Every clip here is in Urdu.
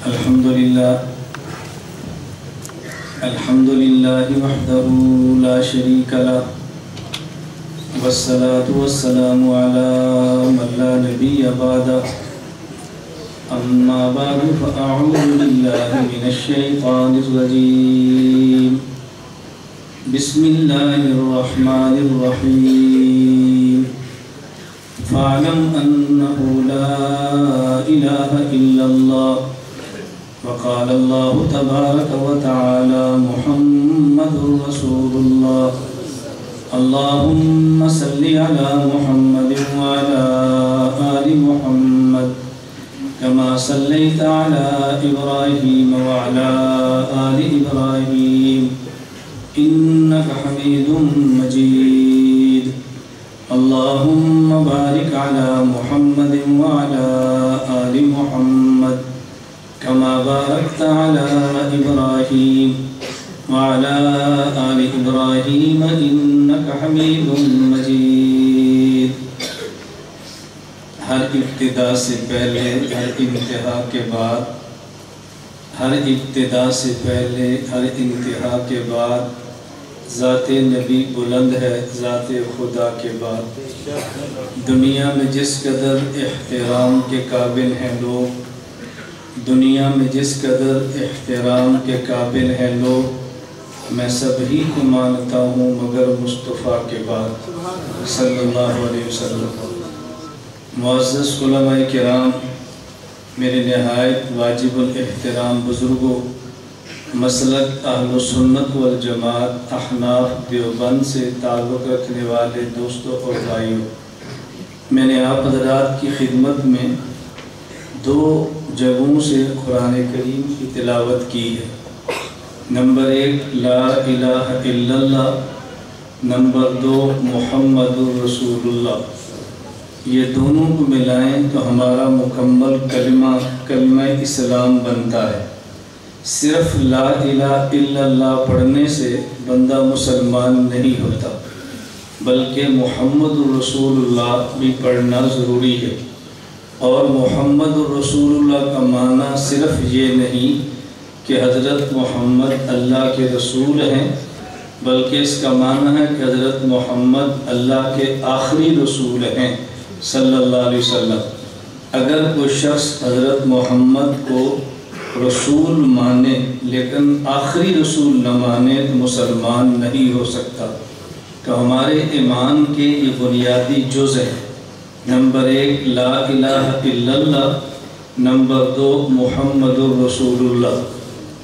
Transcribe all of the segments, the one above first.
الحمد لله وحده لا شريك له والصلاة والسلام على من لا نبي بعده أما بعد فأعوذ بالله من الشيطان الرجيم بسم الله الرحمن الرحيم فاعلم أنه لا إله إلا الله وقال الله تبارك وتعالى محمد رسول الله اللهم صل على محمد وعلى آل محمد كما صليت على إبراهيم وعلى آل إبراهيم إنك حميد مجيد اللهم بارك على محمد وعلى آل محمد كما باركت على إبراهيم وعلى آل إبراهيم إنك حميد مجيد۔ ہر ابتدا سے پہلے ہر انتہا کے بعد، ہر ابتدا سے پہلے ہر انتہا کے بعد ذات نبی بلند ہے ذات خدا کے بعد۔ دنیا میں جس قدر احترام کے قابل ہیں لوگ، دنیا میں جس قدر احترام کے قابل ہیں لوگ، میں سبھی کو مانتا ہوں مگر مصطفیٰ کے بعد صلی اللہ علیہ وسلم۔ معزز علماء کرام، میرے نہایت واجب الاحترام بزرگوں، مسلک اہل سنت والجماعت احناف دیوبند سے تعلق رکھنے والے دوستوں اور بھائیوں، میں نے آپ حضرات کی خدمت میں دو جگہوں سے قرآن کریم کی تلاوت کی ہے۔ نمبر 1 لا الہ الا اللہ، نمبر 2 محمد رسول اللہ۔ یہ دونوں کو ملائیں تو ہمارا مکمل کلمہ اسلام بنتا ہے۔ صرف لا الہ الا اللہ پڑھنے سے بندہ مسلمان نہیں ہوتا، بلکہ محمد رسول اللہ بھی پڑھنا ضروری ہے۔ اور محمد رسول اللہ کا معنی صرف یہ نہیں کہ حضرت محمد اللہ کے رسول ہیں، بلکہ اس کا معنی ہے کہ حضرت محمد اللہ کے آخری رسول ہیں صلی اللہ علیہ وسلم۔ اگر کوئی شخص حضرت محمد کو رسول مانے لیکن آخری رسول نہ مانے تو مسلمان نہیں ہو سکتا۔ تو ہمارے ایمان کے یہ بنیادی جز ہیں۔ نمبر 1 لا الہ الا اللہ، نمبر 2 محمد رسول اللہ۔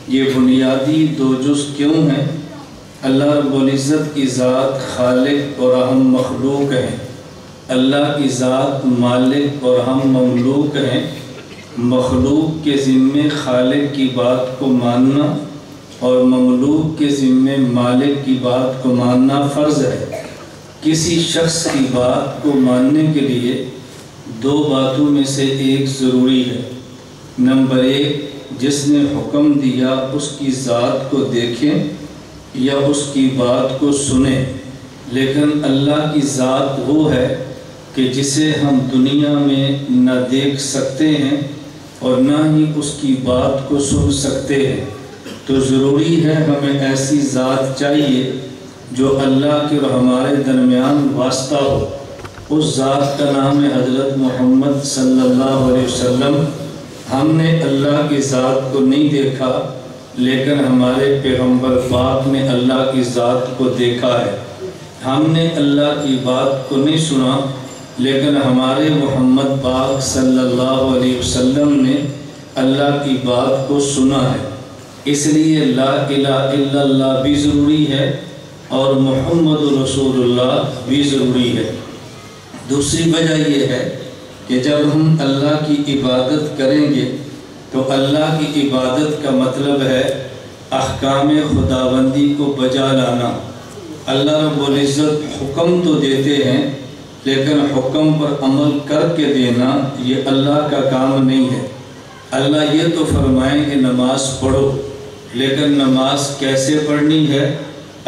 یہ بنیادی دو جز کیوں ہیں؟ اللہ رب العزت کی ذات خالق اور ہم مخلوق ہیں، اللہ کی ذات مالک اور ہم مملوک ہیں۔ مخلوق کے ذمے خالق کی بات کو ماننا اور مملوک کے ذمے مالک کی بات کو ماننا فرض ہے۔ کسی شخص کی بات کو ماننے کے لیے دو باتوں میں سے ایک ضروری ہے۔ نمبر 1 جس نے حکم دیا اس کی ذات کو دیکھیں یا اس کی بات کو سنیں، لیکن اللہ کی ذات وہ ہے کہ جسے ہم دنیا میں نہ دیکھ سکتے ہیں اور نہ ہی اس کی بات کو سن سکتے ہیں۔ تو ضروری ہے ہمیں ایسی ذات چاہیے جو اللہ کے اور ہمارے درمیان واسطہ ہو۔ اس ذات کا نام ہے حضرت محمد صلی اللہ علیہ وسلم۔ ہم نے اللہ کی ذات کو نہیں دیکھا، لیکن ہمارے پیغمبر پاک نے اللہ کی ذات کو دیکھا ہے۔ ہم نے اللہ کی بات کو نہیں سنا، لیکن ہمارے محمد پاک صلی اللہ علیہ وسلم نے اللہ کی بات کو سنا ہے۔ اس لیے لا الہ الا اللہ بھی ضروری ہے اور محمد رسول اللہ بھی ضروری ہے۔ دوسری وجہ یہ ہے کہ جب ہم اللہ کی عبادت کریں گے تو اللہ کی عبادت کا مطلب ہے احکام خداوندی کو بجا لانا۔ اللہ رب العزت حکم تو دیتے ہیں، لیکن حکم پر عمل کر کے دینا یہ اللہ کا کام نہیں ہے۔ اللہ یہ تو فرمائیں کہ نماز پڑھو، لیکن نماز کیسے پڑھنی ہے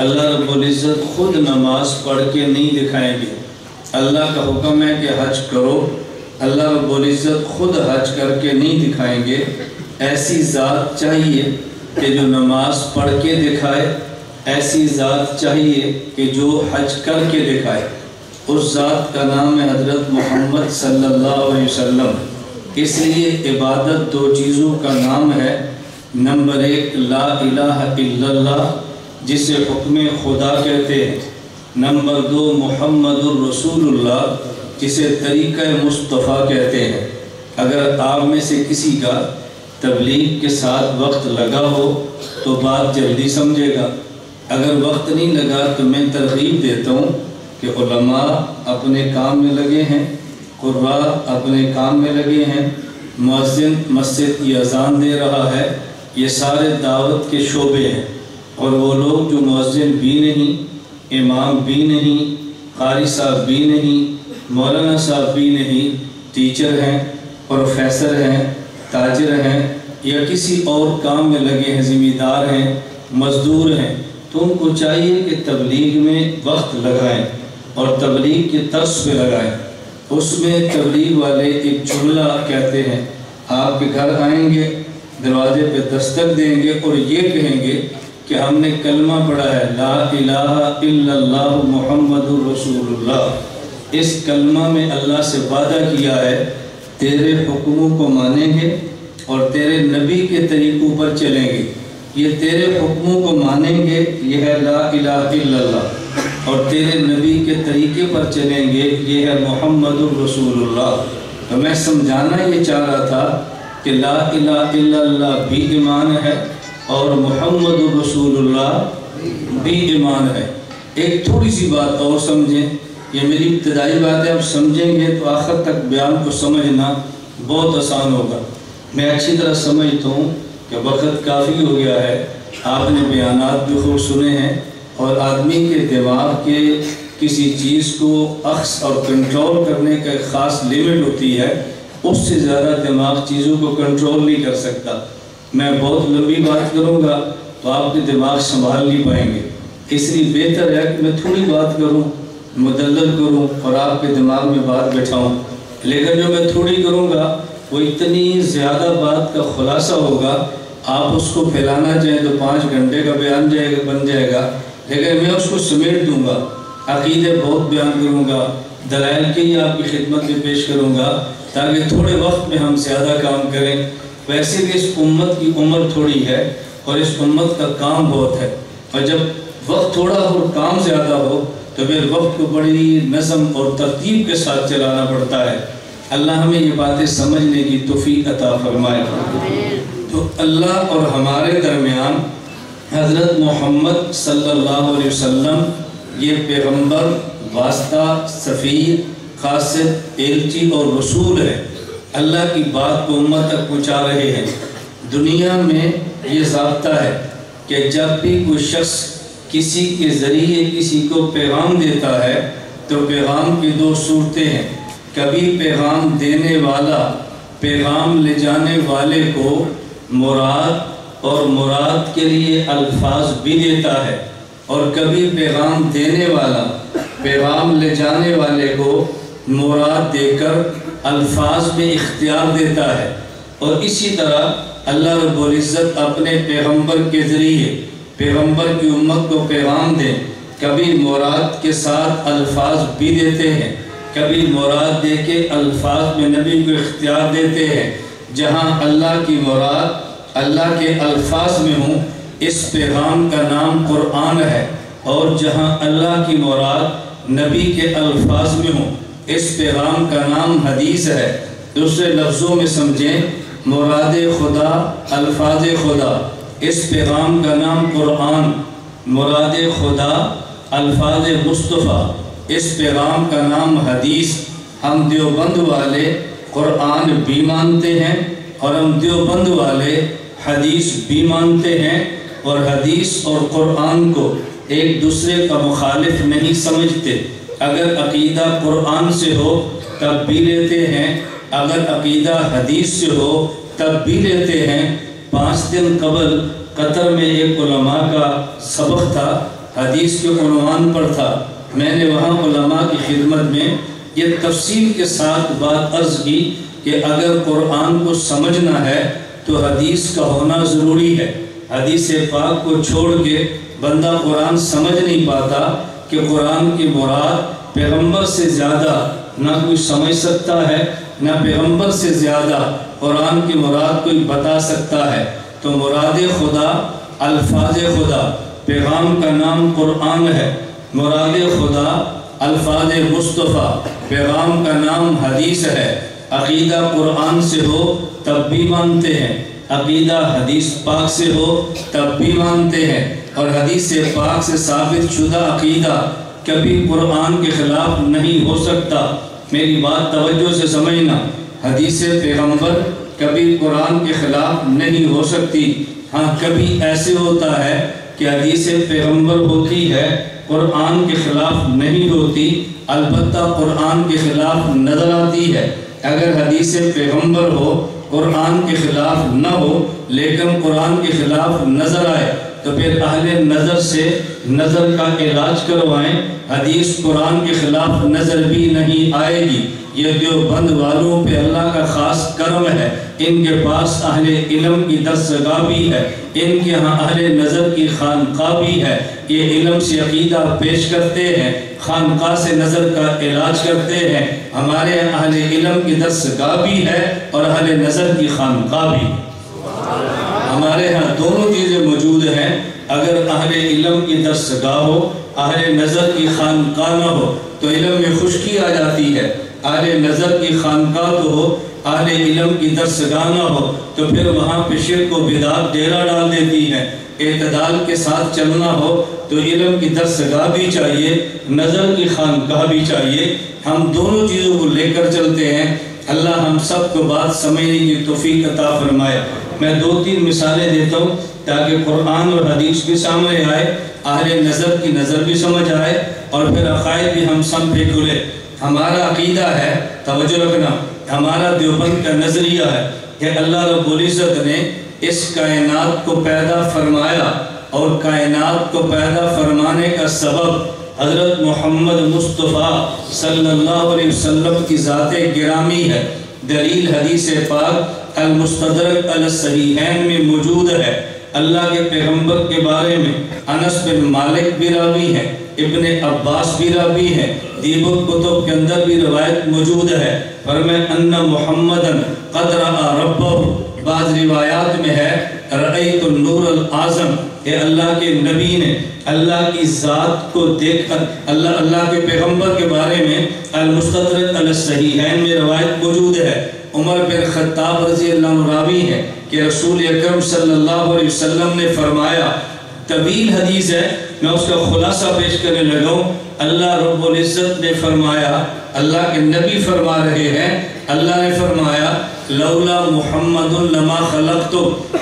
اللہ رب العزت خود نماز پڑھ کے نہیں دکھائیں گے۔ اللہ کا حکم ہے کہ حج کرو، اللہ رب العزت خود حج کر کے نہیں دکھائیں گے، ایسی ذات چاہیے کہ جو نماز پڑھ کے دکھائے، ایسی ذات چاہیے کہ جو حج کر کے دکھائے۔ اس ذات کا نام ہے حضرت محمد صلی اللہ علیہ وسلم۔ اس لیے عبادت دو چیزوں کا نام ہے، نمبر 1 لا الہ الا اللہ جسے حکم خدا کہتے ہیں، نمبر 2 محمد الرسول اللہ جسے طریقہ مصطفیٰ کہتے ہیں۔ اگر آپ میں سے کسی کا تبلیغ کے ساتھ وقت لگا ہو تو بات جلدی سمجھے گا، اگر وقت نہیں لگا تو میں ترغیب دیتا ہوں کہ علماء اپنے کام میں لگے ہیں، قراء اپنے کام میں لگے ہیں، مؤذن مسجد کی اذان دے رہا ہے، یہ سارے دعوت کے شعبے ہیں۔ اور وہ لوگ جو مؤذن بھی نہیں، امام بھی نہیں، قاری صاحب بھی نہیں، مولانا صاحب بھی نہیں، ٹیچر ہیں، پروفیسر ہیں، تاجر ہیں، یا کسی اور کام میں لگے ہیں، ذمہ دار ہیں، مزدور ہیں، تو ان کو چاہیے کہ تبلیغ میں وقت لگائیں اور تبلیغ کے طرز پہ لگائیں۔ اس میں تبلیغ والے ایک جملہ کہتے ہیں، آپ کے گھر آئیں گے، دروازے پہ دستک دیں گے اور یہ کہیں گے کہ ہم نے کلمہ پڑھا ہے لا الہ الا اللہ محمد الرسول اللہ۔ اس کلمہ میں اللہ سے وعدہ کیا ہے تیرے حکموں کو مانیں گے اور تیرے نبی کے طریقوں پر چلیں گے۔ یہ تیرے حکموں کو مانیں گے، یہ ہے لا الہ الا اللہ، اور تیرے نبی کے طریقے پر چلیں گے، یہ ہے محمد الرسول اللہ۔ تو میں سمجھانا یہ چاہ رہا تھا کہ لا الہ الا اللہ بھی ایمان ہے اور محمد الرسول اللہ بھی ایمان ہے۔ ایک تھوڑی سی بات اور سمجھیں، یہ میری ابتدائی بات ہے، اب سمجھیں گے تو آخر تک بیان کو سمجھنا بہت آسان ہوگا۔ میں اچھی طرح سمجھتا ہوں کہ وقت کافی ہو گیا ہے، آپ نے بیانات بھی خوب سنے ہیں، اور آدمی کے دماغ کے کسی چیز کو اخذ اور کنٹرول کرنے کا ایک خاص لیمٹ ہوتی ہے، اس سے زیادہ دماغ چیزوں کو کنٹرول نہیں کر سکتا۔ میں بہت لمبی بات کروں گا تو آپ کے دماغ سنبھال نہیں پائیں گے، اس لیے بہتر ہے کہ میں تھوڑی بات کروں، مدلل کروں اور آپ کے دماغ میں بات بٹھاؤں، لیکن جو میں تھوڑی کروں گا وہ اتنی زیادہ بات کا خلاصہ ہوگا، آپ اس کو پھیلانا چاہیں تو 5 گھنٹے کا بیان بن جائے گا، لیکن میں اس کو سمیٹ دوں گا۔ عقیدے بہت بیان کروں گا، دلائل کی ہی آپ کی خدمت میں پیش کروں گا تاکہ تھوڑے وقت میں ہم زیادہ کام کریں۔ ویسے بھی اس امت کی عمر تھوڑی ہے اور اس امت کا کام بہت ہے، اور جب وقت تھوڑا ہو اور کام زیادہ ہو تو پھر وقت کو بڑی نظم اور ترتیب کے ساتھ چلانا پڑتا ہے۔ اللہ ہمیں یہ باتیں سمجھنے کی توفیق عطا فرمائے۔ تو اللہ اور ہمارے درمیان حضرت محمد صلی اللہ علیہ وسلم یہ پیغمبر، واسطہ، سفیر، قاصد، ایلچی اور رسول ہے، اللہ کی بات کو امت تک پہنچا رہے ہیں۔ دنیا میں یہ ضابطہ ہے کہ جب بھی کوئی شخص کسی کے ذریعے کسی کو پیغام دیتا ہے تو پیغام کی 2 صورتیں ہیں، کبھی پیغام دینے والا پیغام لے جانے والے کو مراد اور مراد کے لیے الفاظ بھی دیتا ہے، اور کبھی پیغام دینے والا پیغام لے جانے والے کو مراد دے کر الفاظ میں اختیار دیتا ہے۔ اور اسی طرح اللہ رب العزت اپنے پیغمبر کے ذریعے پیغمبر کی امت کو پیغام دے، کبھی مراد کے ساتھ الفاظ بھی دیتے ہیں، کبھی مراد دے کے الفاظ میں نبی کو اختیار دیتے ہیں۔ جہاں اللہ کی مراد اللہ کے الفاظ میں ہوں اس پیغام کا نام قرآن ہے، اور جہاں اللہ کی مراد نبی کے الفاظ میں ہوں اس پیغام کا نام حدیث ہے۔ دوسرے لفظوں میں سمجھیں، مراد خدا، الفاظ خدا، اس پیغام کا نام قرآن، مراد خدا، الفاظ مصطفیٰ، اس پیغام کا نام حدیث۔ ہم دیوبند والے قرآن بھی مانتے ہیں اور ہم دیوبند والے حدیث بھی مانتے ہیں، اور حدیث اور قرآن کو ایک دوسرے کا مخالف نہیں سمجھتے۔ اگر عقیدہ قرآن سے ہو تب بھی لیتے ہیں، اگر عقیدہ حدیث سے ہو تب بھی لیتے ہیں۔ 5 دن قبل قطر میں ایک علماء کا سبق تھا، حدیث کے عنوان پر تھا۔ میں نے وہاں علماء کی خدمت میں یہ تفصیل کے ساتھ بات عرض کی کہ اگر قرآن کو سمجھنا ہے تو حدیث کا ہونا ضروری ہے۔ حدیث پاک کو چھوڑ کے بندہ قرآن سمجھ نہیں پاتا کہ قرآن کی مراد پیغمبر سے زیادہ نہ کوئی سمجھ سکتا ہے، نہ پیغمبر سے زیادہ قرآن کی مراد کوئی بتا سکتا ہے۔ تو مراد خدا، الفاظ خدا، پیغام کا نام قرآن ہے۔ مراد خدا، الفاظ مصطفیٰ، پیغام کا نام حدیث ہے۔ عقیدہ قرآن سے ہو تب بھی مانتے ہیں، عقیدہ حدیث پاک سے ہو تب بھی مانتے ہیں، اور حدیث پاک سے ثابت شدہ عقیدہ کبھی قرآن کے خلاف نہیں ہو سکتا۔ میری بات توجہ سے سمجھنا، حدیث پیغمبر کبھی قرآن کے خلاف نہیں ہو سکتی۔ ہاں کبھی ایسے ہوتا ہے کہ حدیث پیغمبر ہوتی ہے، قرآن کے خلاف نہیں ہوتی، البتہ قرآن کے خلاف نظر آتی ہے۔ اگر حدیث پیغمبر ہو، قرآن کے خلاف نہ ہو، لیکن قرآن کے خلاف نظر آئے تو پھر اہل نظر سے نظر کا علاج کروائیں۔ حدیث قرآن کے خلاف نظر بھی نہیں آئے گی۔ یہ دیوبند والوں پہ اللہ کا خاص کرم ہے، ان کے پاس اہل علم کی دستگاہ بھی ہے، ان کے ہاں اہل نظر کی خانقاہ بھی ہے۔ یہ علم سے عقیدہ پیش کرتے ہیں، خانقاہ سے نظر کا علاج کرتے ہیں۔ ہمارے اہل علم کی دستگاہ بھی ہے اور اہل نظر کی خانقاہ بھی۔ ہمارے ہاں دونوں چیزیں موجود ہیں۔ اگر اہل علم کی دستگاہ ہو، اہل نظر کی خانقاہ نہ ہو تو علم میں خشکی آ جاتی ہے۔ اہل نظر کی خانقاہ تو ہو، اہل علم کی دستگاہ نہ ہو تو پھر وہاں پہ شرک و بدعت ڈیرا ڈال دیتی ہے۔ اعتدال کے ساتھ چلنا ہو تو علم کی دستگاہ بھی چاہیے، نظر کی خانقاہ بھی چاہیے۔ ہم دونوں چیزوں کو لے کر چلتے ہیں۔ اللہ ہم سب کو بات سمجھنے کی توفیق عطا فرمائے۔ میں 2-3 مثالیں دیتا ہوں تاکہ قرآن اور حدیث بھی سامنے آئے، اہل نظر کی نظر بھی سمجھ آئے، اور پھر عقائد بھی ہم سب پہ کھلے۔ ہمارا عقیدہ ہے، توجہ رکھنا، ہمارا دیوبند کا نظریہ ہے کہ اللہ رب العزت نے اس کائنات کو پیدا فرمایا، اور کائنات کو پیدا فرمانے کا سبب حضرت محمد مصطفیٰ صلی اللہ علیہ وسلم کی ذات گرامی ہے۔ دلیل حدیث پاک المستدرک علی الصحیحین میں موجود ہے۔ اللہ کے پیغمبر کے بارے میں انس بن مالک بھی راوی ہے، ابن عباس بھی راوی ہے، دیگر کتب کے اندر بھی روایت موجود ہے۔ فرمائے ان محمدًا قد رأى ربہ، بعض روایات میں ہے رأیت النور العظم، کہ اللہ کے نبی نے اللہ کی ذات کو دیکھ کر، اللہ کے پیغمبر کے بارے میں المستدرک علی الصحیحین میں روایت موجود ہے۔ عمر بن خطاب رضی اللہ عنہ راوی ہے کہ رسول اکرم صلی اللہ علیہ وسلم نے فرمایا، طویل حدیث ہے، میں اس کا خلاصہ پیش کرنے لگا ہوں۔ اللہ رب العزت نے فرمایا، اللہ کے نبی فرما رہے ہیں، اللہ نے فرمایا لولا محمد لما خلقت،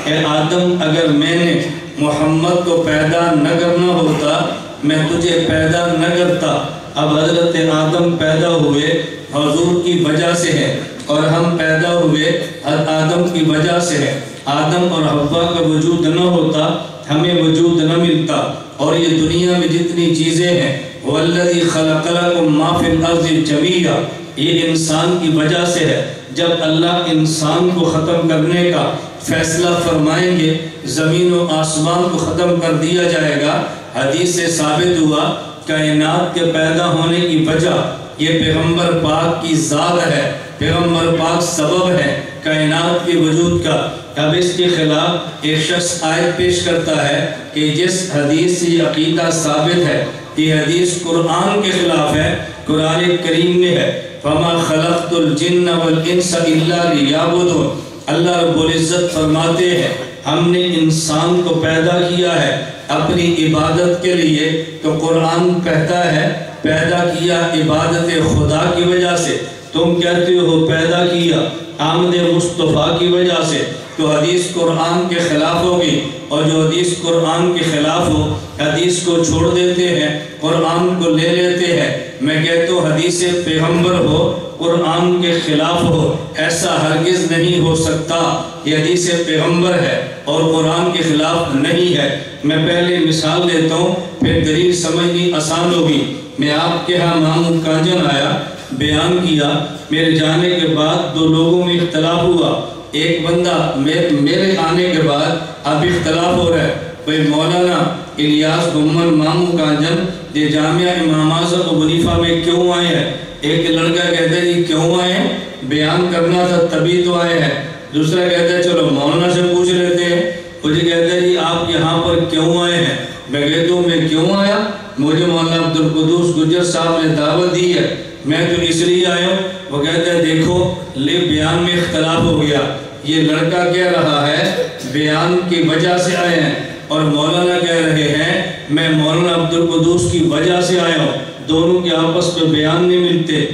اے آدم اگر میں نے محمد کو پیدا نہ کرنا ہوتا میں تجھے پیدا نہ کرتا۔ اب حضرت آدم پیدا ہوئے حضور کی وجہ سے ہے، اور ہم پیدا ہوئے آدم کی وجہ سے ہے۔ آدم اور حوا کا وجود نہ ہوتا ہمیں وجود نہ ملتا، اور یہ دنیا میں جتنی چیزیں ہیں وَالَّذِي خَلَقَ لَكُم مَّا فِي الْأَرْضِ جَمِيعًا، یہ انسان کی وجہ سے ہے۔ جب اللہ انسان کو ختم کرنے کا فیصلہ فرمائیں گے، زمین و آسمان کو ختم کر دیا جائے گا۔ حدیث سے ثابت ہوا کائنات کے پیدا ہونے کی وجہ یہ پیغمبر پاک کی ذات ہے، پیغمبر پاک سبب ہے کائنات کے وجود کا۔ اب اس کے خلاف ایک شخص آیت پیش کرتا ہے کہ جس حدیث سے یہ عقیدہ ثابت ہے، یہ حدیث قرآن کے خلاف ہے۔ قرآن کریم میں ہے فَمَا خَلَقْتُ الْجِنَّ وَالْإِنسَ إِلَّا لِيَعْبُدُونِ، اللہ رب العزت فرماتے ہیں ہم نے انسان کو پیدا کیا ہے اپنی عبادت کے لیے۔ تو قرآن کہتا ہے پیدا کیا عبادت خدا کی وجہ سے، تم کہتے ہو پیدا کیا آمد مصطفیٰ کی وجہ سے، تو حدیث قرآن کے خلاف ہوگی، اور جو حدیث قرآن کے خلاف ہو حدیث کو چھوڑ دیتے ہیں، قرآن کو لے لیتے ہیں۔ میں کہتا ہوں حدیث پیغمبر ہو قرآن کے خلاف ہو، ایسا ہرگز نہیں ہو سکتا۔ یہ حدیث پیغمبر ہے اور قرآن کے خلاف نہیں ہے۔ میں پہلے مثال دیتا ہوں پھر دلیل سمجھنی آسان ہوگی۔ میں آپ کے ہاں ماموں کانجن آیا، بیان کیا، میرے جانے کے بعد 2 لوگوں میں اختلاف ہوا۔ ایک بندہ میرے آنے کے بعد اب اختلاف ہو رہا ہے بھئی مولانا الیاس گمن مامو کانجن یہ جامعہ امام اعظم ابو حنیفہ میں کیوں آئے ہیں؟ ایک لڑکا کہتا ہے جی کیوں آئے ہیں؟ بیان کرنا تھا تبھی تو آئے ہیں۔ دوسرا کہتا ہے چلو مولانا سے پوچھ لیتے ہیں۔ مجھے کہتا ہے جی آپ یہاں پر کیوں آئے ہیں؟ میں کہتا ہوں میں کیوں آیا؟ مجھے مولانا عبدالقدوس گجر صاحب نے دعوت دی ہے، میں تو اس لیے آیا ہوں۔ وہ کہتا ہے دیکھو لے بیان میں اختلاف ہو گیا، یہ لڑکا کہہ رہا ہے بیان کی وجہ سے آئے ہیں اور مولانا کہہ رہے ہیں میں مولانا عبدالقدوس کی وجہ سے آیا ہوں، دونوں کے آپس میں بیان نہیں ملتے۔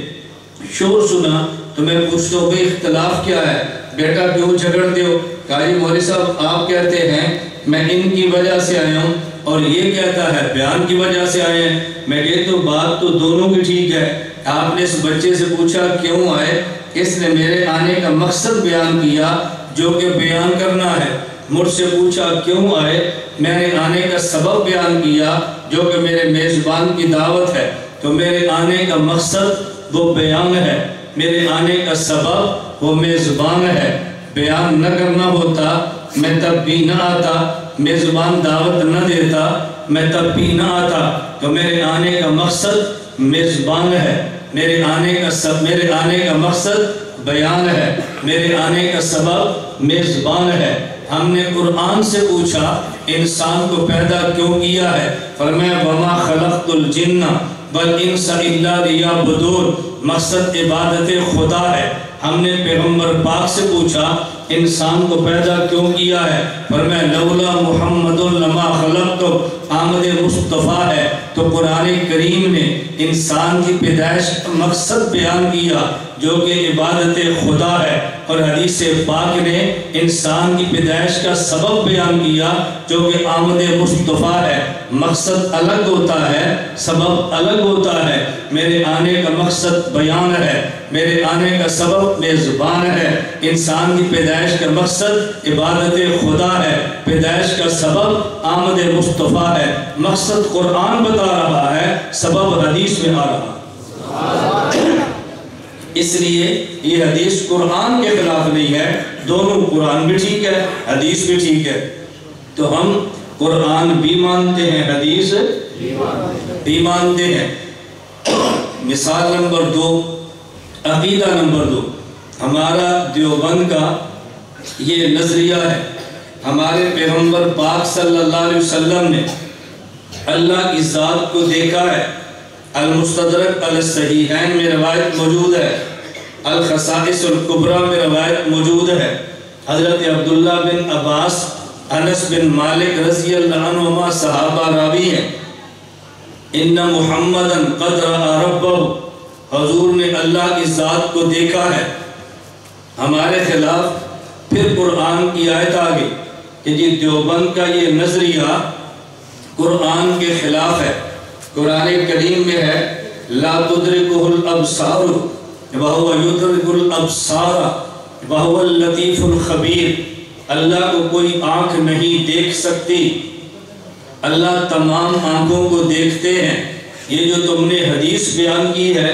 شور سنا تو میں پوچھتا ہوں بھئی اختلاف کیا ہے؟ بیٹا کیوں جھگڑتے ہو؟ کہا جی مولوی صاحب آپ کہتے ہیں میں ان کی وجہ سے آیا ہوں اور یہ کہتا ہے بیان کی وجہ سے آئے ہیں۔ میں کہتا ہوں بات تو دونوں کی ٹھیک ہے، آپ نے اس بچے سے پوچھا کیوں آئے؟ اس نے میرے آنے کا مقصد بیان کیا جو کہ بیان کرنا ہے۔ مجھ سے پوچھا کیوں آئے؟ میں نے آنے کا سبب بیان کیا جو کہ میرے میزبان کی دعوت ہے۔ تو میرے آنے کا مقصد وہ بیان ہے، میرے آنے کا سبب وہ میزبان ہے۔ بیان نہ کرنا ہوتا میں تب بھی نہ آتا، میزبان دعوت نہ دیتا میں تب بھی نہ آتا۔ تو میرے آنے کا مقصد میزبان ہے، میرے آنے کا مقصد بیان ہے، میرے آنے کا سبب میزبان ہے۔ ہم نے قرآن سے پوچھا انسان کو پیدا کیوں کیا ہے؟ فرمایا وَمَا خَلَقْتُ الْجِنَّ وَالْإِنسَ إِلَّا لِيَعْبُدُونَ، مقصد عبادت خدا ہے۔ ہم نے پیغمبر پاک سے پوچھا انسان کو پیدا کیوں کیا ہے؟ فرمایا لولا محمد لما خلقتم، آمد مصطفیٰ ہے۔ تو قرآن کریم نے انسان کی پیدائش کا مقصد بیان کیا جو کہ عبادت خدا ہے، اور حدیث پاک نے انسان کی پیدائش کا سبب بیان کیا جو کہ آمد مصطفیٰ ہے۔ مقصد الگ ہوتا ہے، سبب الگ ہوتا ہے۔ میرے آنے کا مقصد بیان ہے، میرے آنے کا سبب میزبان ہے۔ انسان کی پیدائش کا مقصد عبادت خدا ہے، پیدائش کا سبب آمد مصطفیٰ ہے۔ مقصد قرآن بتا رہا ہے، سبب حدیث میں آ رہا ہے۔ اس لیے یہ حدیث قرآن کے خلاف نہیں ہے، دونوں قرآن بھی ٹھیک ہے، حدیث بھی ٹھیک ہے۔ تو ہم قرآن بھی مانتے ہیں، حدیث بھی مانتے ہیں۔ مثال نمبر 2، عقیدہ نمبر 2، ہمارا دیوبند کا یہ نظریہ ہے۔ ہمارے پیغمبر پاک صلی اللہ علیہ وسلم نے اللہ کی ذات کو دیکھا ہے۔ المستدرک الصحیحین میں روایت موجود ہے، الخصائص الکبریٰ میں روایت موجود ہے۔ حضرت عبداللہ بن عباس، انس بن مالک رضی اللہ عنہما صحابہ راوی ہیں۔ ان محمدًا قد رأى ربہ، حضور نے اللہ کی ذات کو دیکھا ہے۔ ہمارے خلاف پھر قرآن کی آیت آگئی کہ جی دیوبند کا یہ نظریہ قرآن کے خلاف ہے۔ قرآن کریم میں ہے لا تدرکہ الابصار وہو یدرک الابصار وہو اللطیف الخبیر، اللہ کو کوئی آنکھ نہیں دیکھ سکتی، اللہ تمام آنکھوں کو دیکھتے ہیں۔ یہ جو تم نے حدیث بیان کی ہے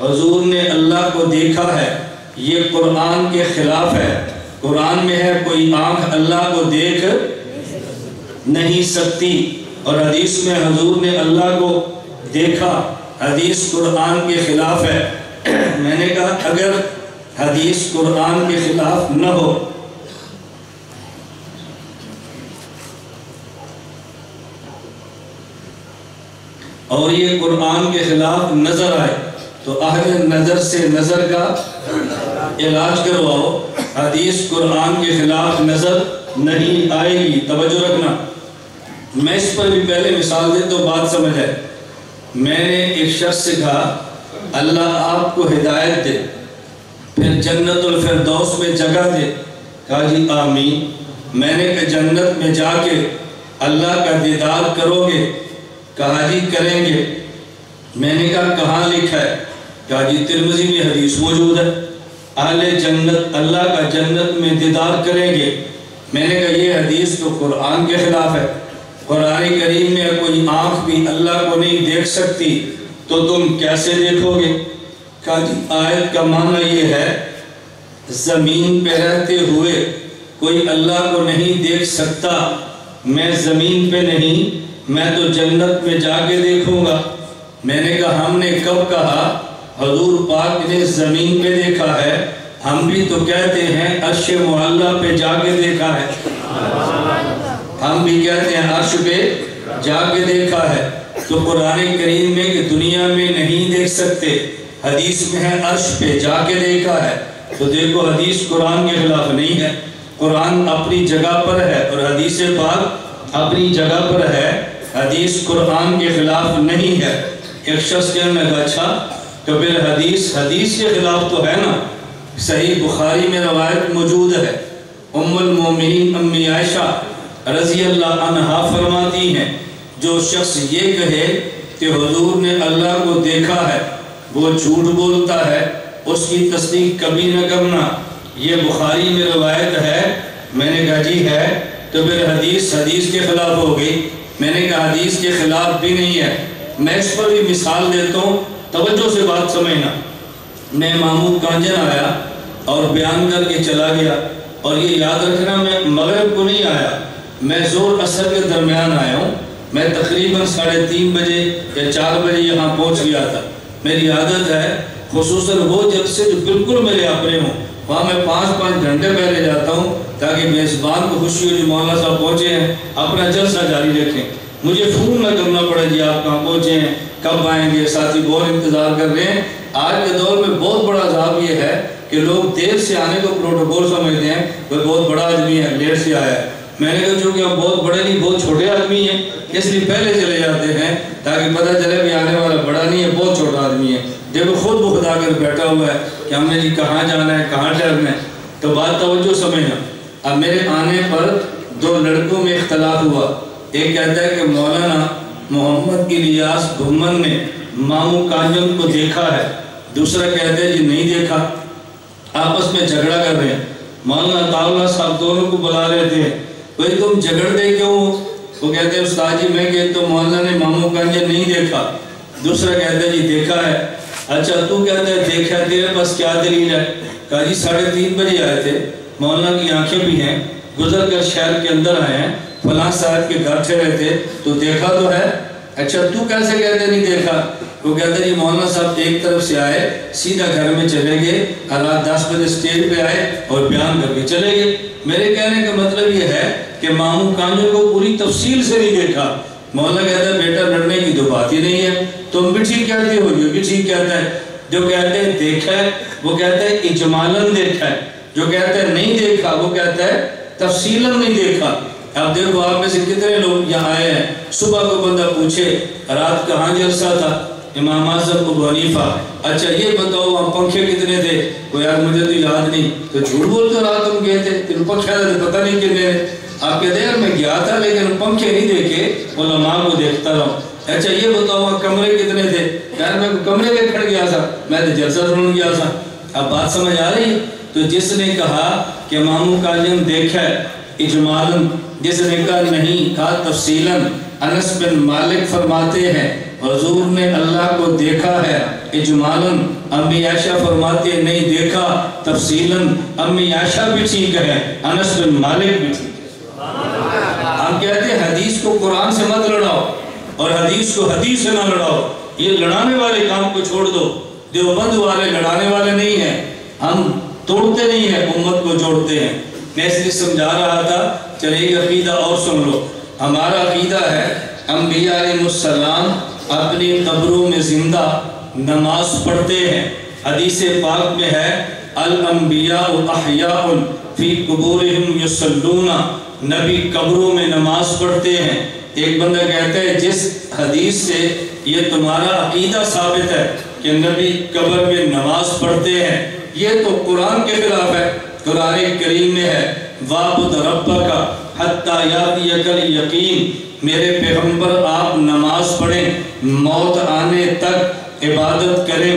حضور نے اللہ کو دیکھا ہے، یہ قرآن کے خلاف ہے۔ قرآن میں ہے کوئی آنکھ اللہ کو دیکھ نہیں سکتی، اور حدیث میں حضور نے اللہ کو دیکھا، حدیث قرآن کے خلاف ہے۔ میں نے کہا اگر حدیث قرآن کے خلاف نہ ہو اور یہ قرآن کے خلاف نظر آئے تو اہل نظر سے نظر کا علاج کرواؤ۔ حدیث قرآن کے خلاف نظر نہیں آئے گی، توجہ رکھنا۔ میں اس پر بھی پہلے مثال دے تو بات سمجھ ہے۔ میں نے ایک شخص سے کہا اللہ آپ کو ہدایت دے، پھر جنت الفردوس میں جگہ دے۔ کہا جی آمین۔ میں نے کہا جنت میں جا کے اللہ کا دیدار کرو گے؟ کہا جی کریں گے۔ میں نے کہا کہاں لکھا ہے؟ کہا جی ترمذی میں حدیث موجود ہے، اہل جنت اللہ کا جنت میں دیدار کریں گے۔ میں نے کہا یہ حدیث تو قرآن کے خلاف ہے، قرآن کریم میں کوئی آنکھ بھی اللہ کو نہیں دیکھ سکتی تو تم کیسے دیکھو گے؟ کہا جی آیت کا معنی یہ ہے زمین پہ رہتے ہوئے کوئی اللہ کو نہیں دیکھ سکتا، میں زمین پہ نہیں، میں تو جنت میں جا کے دیکھوں گا۔ میں نے کہا ہم نے کب کہا؟ حضور پاک نے زمین پہ دیکھا ہے، ہم بھی تو کہتے ہیں عرش معلیٰ پہ جا کے دیکھا ہے، ہم بھی کہتے ہیں عرش پہ جا کے دیکھا ہے۔ تو قرآن کریم میں کہ دنیا میں نہیں دیکھ سکتے، حدیث میں ہے عرش پہ جا کے دیکھا ہے۔ تو دیکھو حدیث قرآن کے خلاف نہیں ہے، قرآن اپنی جگہ پر ہے اور حدیث پاک اپنی جگہ پر ہے، حدیث قرآن کے خلاف نہیں ہے۔ ایک شخص کہنے لگا اچھا تو پھر حدیث کے خلاف تو ہے نا؟ صحیح بخاری میں روایت موجود ہے، ام المومنین امی عائشہ رضی اللہ عنہا فرماتی ہیں جو شخص یہ کہے کہ حضور نے اللہ کو دیکھا ہے وہ جھوٹ بولتا ہے، اس کی تصدیق کبھی نہ کرنا۔ یہ بخاری میں روایت ہے۔ میں نے کہا جی ہے، تو پھر حدیث کے خلاف ہو گئی۔ میں نے کہا حدیث کے خلاف بھی نہیں ہے، میں اس پر بھی مثال دیتا ہوں، توجہ سے بات سمجھنا۔ میں محمود کانجن آیا اور بیان کر کے چلا گیا، اور یہ یاد رکھنا میں مغرب کو نہیں آیا، میں زور اثر کے درمیان آیا ہوں۔ میں تقریباً 3:30 بجے یا 4 بجے یہاں پہنچ گیا تھا۔ میری عادت ہے خصوصاً وہ جلسے جو بالکل میرے اپنے ہوں وہاں میں 5 گھنٹے پہلے جاتا ہوں تاکہ میزبان کو خوشی ہو جو مولانا صاحب پہنچے ہیں، اپنا جلسہ جاری رکھیں، مجھے فون نہ کرنا پڑے جی آپ کہاں پہنچے ہیں، کب آئیں گے، ساتھی بہت انتظار کر رہے ہیں۔ آج کے دور میں بہت بڑا عذاب یہ ہے کہ لوگ دیر سے آنے کو پروٹوکول سمجھتے ہیں، وہ بہت بڑا آدمی ہے لیٹ سے آیا ہے۔ میں نے کہا چونکہ ہم بہت بڑے نہیں بہت چھوٹے آدمی ہیں اس لیے پہلے چلے جاتے ہیں تاکہ پتہ چلے بھی آنے والا بڑا نہیں ہے، بہت چھوٹا آدمی ہے۔ جب وہ خود بخدا کر بیٹھا ہوا ہے کہ ہم نے جی کہاں جانا ہے، کہاں ٹھہرنا ہے، تو بات توجہ سمجھنا۔ اب میرے آنے پر 2 لڑکوں میں اختلاف ہوا، ایک کہتا ہے کہ مولانا محمد الیاس بھمن نے مامو کانجن کو دیکھا ہے، دوسرا کہتا ہے جی نہیں دیکھا۔ آپس میں جھگڑا کر رہے ہیں، مولانا تعالیٰ صاحب دونوں کو بلا لیتے ہیں، بھئی تم جھگڑتے کیوں؟ وہ کہتے ہیں استاد جی میں کہ تو مولانا نے مامو کانجن نہیں دیکھا، دوسرا کہتا ہے جی دیکھا ہے۔ اچھا تو کہتا ہے دیکھا، تیرے پاس کیا دلیل ہے؟ کہا جی 3:30 بجے آئے تھے، مولانا کی آنکھیں بھی ہیں، گزر کر شہر کے اندر آئے ہیں، فلاں صاحب کے گھر ٹھہرے تھے، تو دیکھا تو ہے۔ اچھا تو کیسے کہتے نہیں دیکھا؟ وہ کہتا ہے جی مولانا صاحب ایک طرف سے آئے سیدھا گھر میں چلے گئے، رات 10 بجے اسٹیج پہ آئے اور بیان کر کے چلے گئے۔ میرے کہنے کا مطلب یہ ہے کہ مامو کانجن کو پوری تفصیل سے نہیں دیکھا۔ مولانا کہتا ہے بیٹا لڑنے کی تو بات ہی نہیں ہے، تم بھی ٹھیک کہتے ہو، یہ بھی ٹھیک کہتا ہے۔ جو کہتے ہیں دیکھا ہے وہ کہتا ہے اجمالاً دیکھا ہے، جو کہتا ہے نہیں دیکھا وہ کہتا ہے تفصیلاً نہیں دیکھا۔ اب دیکھو آپ میں سے کتنے لوگ یہاں آئے ہیں، صبح کو بندہ پوچھے رات کہاں جلسہ تھا؟ امام اعظم ابو حنیفہ۔ اچھا یہ بتاؤ وہاں پنکھے کتنے تھے؟ کوئی یار مجھے تو یاد نہیں، تو جھوٹ بولتے رات تم گئے تھے، تم پنکھے تھے پتہ نہیں کتنے۔ آپ کہتے ہیں یار میں گیا تھا لیکن پنکھے نہیں دیکھے، علماء کو دیکھتا رہا۔ اچھا یہ بتاؤ وہاں کمرے کتنے تھے؟ یار میں کمرے دیکھنے گیا تھا، میں تو جلسہ سننے گیا تھا۔ اب بات سمجھ آ رہی؟ تو جس نے کہا کہ مامو کانجن دیکھا ہے اجمالاً، جس نے کہا نہیں کہا تفصیلاً، انس بن مالک فرماتے ہیں حضور نے اللہ کو دیکھا ہے اجمالاً، امی عائشہ فرماتے ہیں نہیں دیکھا تفصیلاً۔ امی عائشہ بھی ٹھیک ہے، انس بن مالک بھی ٹھیک ہے۔ ہم کہتے ہیں حدیث کو قرآن سے مت لڑاؤ اور حدیث کو حدیث سے نہ لڑاؤ، یہ لڑانے والے کام کو چھوڑ دو۔ دیوبند والے لڑانے والے نہیں ہیں، ہم توڑتے نہیں ہیں، امت کو جوڑتے ہیں۔ میں اس لیے سمجھا رہا تھا، چلے ایک عقیدہ اور سن لو۔ ہمارا عقیدہ ہے انبیاء علیہ السلام اپنی قبروں میں زندہ نماز پڑھتے ہیں۔ حدیث پاک میں ہے الانبیاء احیاء فی قبورہم یصلون، نبی قبروں میں نماز پڑھتے ہیں۔ ایک بندہ کہتا ہے جس حدیث سے یہ تمہارا عقیدہ ثابت ہے کہ نبی قبر میں نماز پڑھتے ہیں، یہ تو قرآن کے خلاف ہے۔ قرآن کریم میں ہے وَاعْبُدْ رَبَّكَ حَتَّى يَأْتِيَكَ الْيَقِينُ، میرے پیغمبر آپ نماز پڑھیں، موت آنے تک عبادت کریں،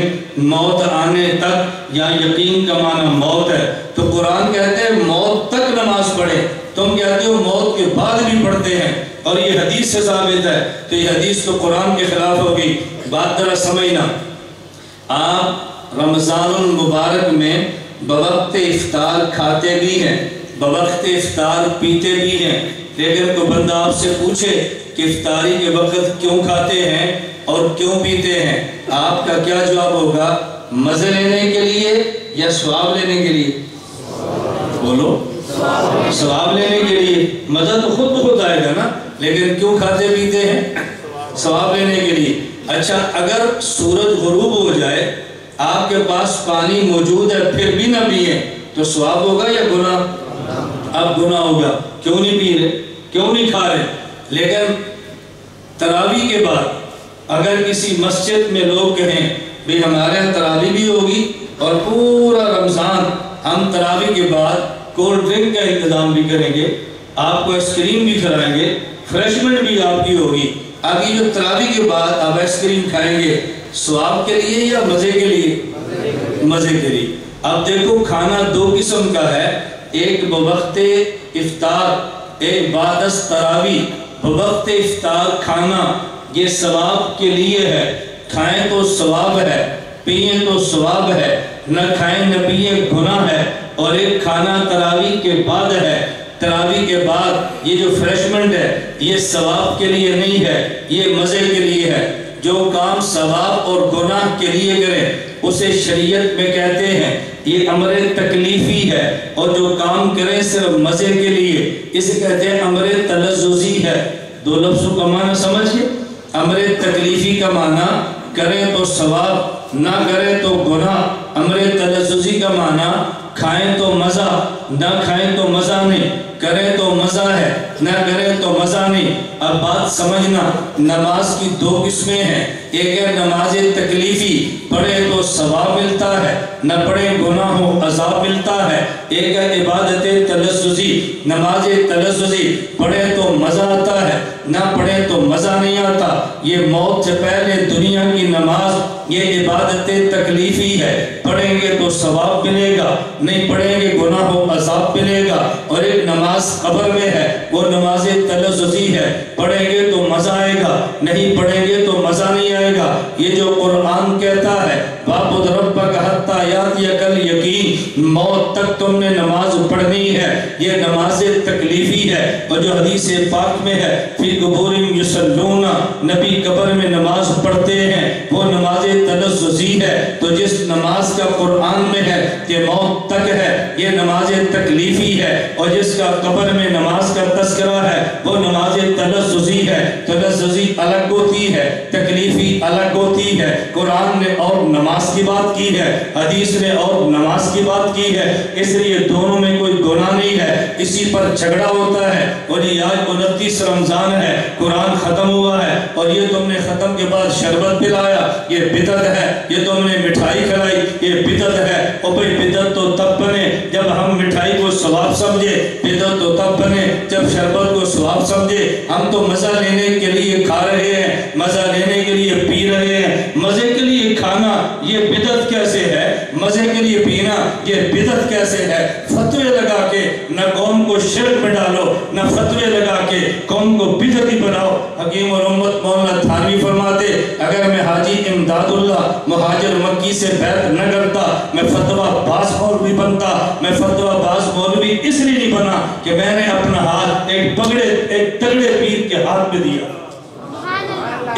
موت آنے تک، یا یقین کا معنی موت ہے۔ تو قرآن کہتے ہیں موت تک نماز پڑھیں، تم کہتے ہو موت کے بعد بھی پڑھتے ہیں، اور یہ حدیث سے ثابت ہے، تو یہ حدیث تو قرآن کے خلاف ہوگی۔ بات ذرا سمجھنا، آپ رمضان المبارک میں بوقت افطار کھاتے بھی ہیں، بوقت افطار پیتے بھی ہیں، لیکن کوئی بندہ آپ سے پوچھے کہ افطاری کے وقت کیوں کھاتے ہیں اور کیوں پیتے ہیں، آپ کا کیا جواب ہوگا؟ مزے لینے کے لیے یا ثواب لینے کے لیے؟ بولو، ثواب لینے کے لیے۔ مزہ تو خود بخود آئے گا نا، لیکن کیوں کھاتے پیتے ہیں؟ ثواب لینے کے لیے۔ اچھا، اگر سورج غروب ہو جائے، آپ کے پاس پانی موجود ہے پھر بھی نہ پیئیں تو ثواب ہوگا یا گناہ؟ اب گناہ ہوگا، کیوں نہیں پی رہے، کیوں نہیں کھا رہے؟ لیکن تراویح کے بعد اگر کسی مسجد میں لوگ کہیں بھی ہمارے یہاں تراویح بھی ہوگی اور پورا رمضان ہم تراویح کے بعد کولڈ ڈرنک کا انتظام بھی کریں گے، آپ کو آئس کریم بھی کھلائیں گے، فریشمنٹ بھی آپ کی ہوگی، اب یہ جو تراویح کے بعد آپ آئس کریم کھائیں گے ثواب کے لیے یا مزے کے لیے؟ مزے کے لیے۔ اب دیکھو کھانا دو قسم کا ہے، ایک بوقت افطار، ایک بعد از تراویح۔ بوقت افطار کھانا یہ ثواب کے لیے ہے، کھائیں تو ثواب ہے، پیئیں تو ثواب ہے، نہ کھائیں نہ پیئیں گناہ ہے۔ اور ایک کھانا تراویح کے بعد ہے، تراویح کے بعد یہ جو فریشمنٹ ہے یہ ثواب کے لیے نہیں ہے، یہ مزے کے لیے ہے۔ جو کام ثواب اور گناہ کے لیے کریں اسے شریعت میں کہتے ہیں یہ امر تکلیفی ہے، اور جو کام کریں صرف مزے کے لیے اسے کہتے ہیں امر تلذذی ہے۔ دو لفظوں کا معنی سمجھئے، امر تکلیفی کا معنی کریں تو ثواب، نہ کریں تو گناہ۔ امر تلذذی کا معنی کھائیں تو مزہ، نہ کھائیں تو مزہ نہیں، کریں تو مزہ ہے، نہ کریں تو مزہ نہیں۔ اب بات سمجھنا، نماز کی دو قسمیں ہیں، ایک ہے نماز تکلیفی، پڑھے تو ثواب ملتا ہے، نہ پڑھے گناہ ہو عذاب ملتا ہے۔ ایک ہے عبادت تلذذی، نماز تلذذی، پڑھے تو مزہ آتا ہے، نہ پڑھے تو مزہ نہیں آتا۔ یہ موت سے پہلے دنیا کی نماز یہ عبادت تکلیفی ہے، پڑھیں گے تو ثواب ملے گا، نہیں پڑھیں گے گناہ و عذاب ملے گا۔ اور ایک نماز قبر میں ہے، وہ نماز تلذذی ہے، پڑھیں گے تو مزہ آئے گا، نہیں پڑھیں گے تو مزہ نہیں آئے گا۔ یہ جو قرآن کہتا ہے وَاعْبُدْ رَبَّكَ حَتَّىٰ يَأْتِيَكَ الْيَقِينُ، موت تک تم نے نماز پڑھنی ہے، یہ نماز تکلیفی ہے۔ اور جو حدیث پاک میں ہے فِي قُبُورِهِمْ يُصَلُّونَ، نبی قبر میں نماز پڑھتے ہیں، وہ نماز تلذذی ہے۔ تو جس نماز کا قرآن میں ہے کہ موت تک ہے یہ نماز تکلیفی ہے، اور جس کا قبر میں نماز کا تذکرہ ہے وہ نماز تلذذی ہے۔ تلذذی الگ ہوتی ہے، تکلیفی الگ ہوتی ہے۔ قرآن نے اور نماز کی بات کی ہے، حدیث نے اور نماز کی بات کی ہے، اس لیے دونوں میں کوئی گناہ نہیں ہے۔ اسی پر جھگڑا ہوتا ہے، اور یہ آج 29 رمضان ہے، قرآن ختم ہوا ہے اور یہ تم نے ختم کے بعد شربت پلایا، یہ بدعت ہے، یہ تم نے مٹھائی کھلائی، یہ بدعت ہے۔ اور بھئی بدعت تو تب بنے جب ہم مٹھائی کو ثواب سمجھے، بدعت تو تب بنے جب شربت کو ثواب سمجھے۔ ہم تو مزہ لینے کے لیے کھا رہے ہیں، مزہ لینے کے لیے پی رہے ہیں۔ مزے کے لیے کھانا یہ بدعت کیسے ہے؟ مزے کے لیے پینا یہ بدعت کیسے ہے؟ فتوے لگا کے نہ قوم کو شرک میں ڈالو، نہ فتوے لگا کے قوم کو بدعتی بناؤ۔ حکیم الامت مولانا تھانوی فرماتے اگر میں حاجی امداد اللہ مہاجر مکی سے بیعت نہ کرتا میں فتویٰ باز مولوی بنتا۔ میں فتویٰ باز مولوی اس لیے نہیں بنا کہ میں نے اپنا ہاتھ ایک تگڑے پیر کے ہاتھ میں دیا،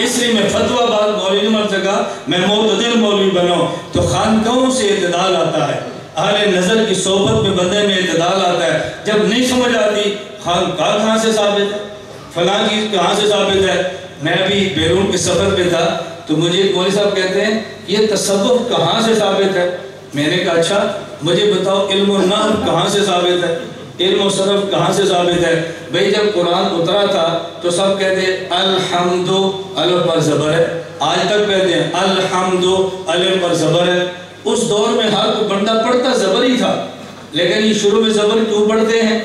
اس لیے میں فتویٰ باز مولوی نہیں بن سکا، میں معتدل مولوی بناؤں۔ تو خانقاہوں سے اعتدال آتا ہے، اہل نظر کی صحبت میں بندے میں اعتدال آتا ہے۔ جب نہیں سمجھ آتی خانقاہ کہاں سے ثابت ہے، فلاں چیز کہاں سے ثابت ہے۔ میں ابھی بیرون کے سفر پہ تھا تو مجھے ایک مولوی صاحب کہتے ہیں یہ تصوف کہاں سے ثابت ہے؟ میں نے کہا اچھا مجھے بتاؤ علم و نحو کہاں سے ثابت ہے، علم و صرف کہاں سے ثابت ہے؟ بھئی جب قرآن اترا تھا تو سب کہتے ہیں الحمد، الف پر زبر ہے، آج تک کہتے ہیں الحمد، الف پر زبر ہے۔ اس دور میں ہر کوئی بندہ پڑھتا زبر ہی تھا، لیکن یہ شروع میں زبر کیوں پڑھتے ہیں؟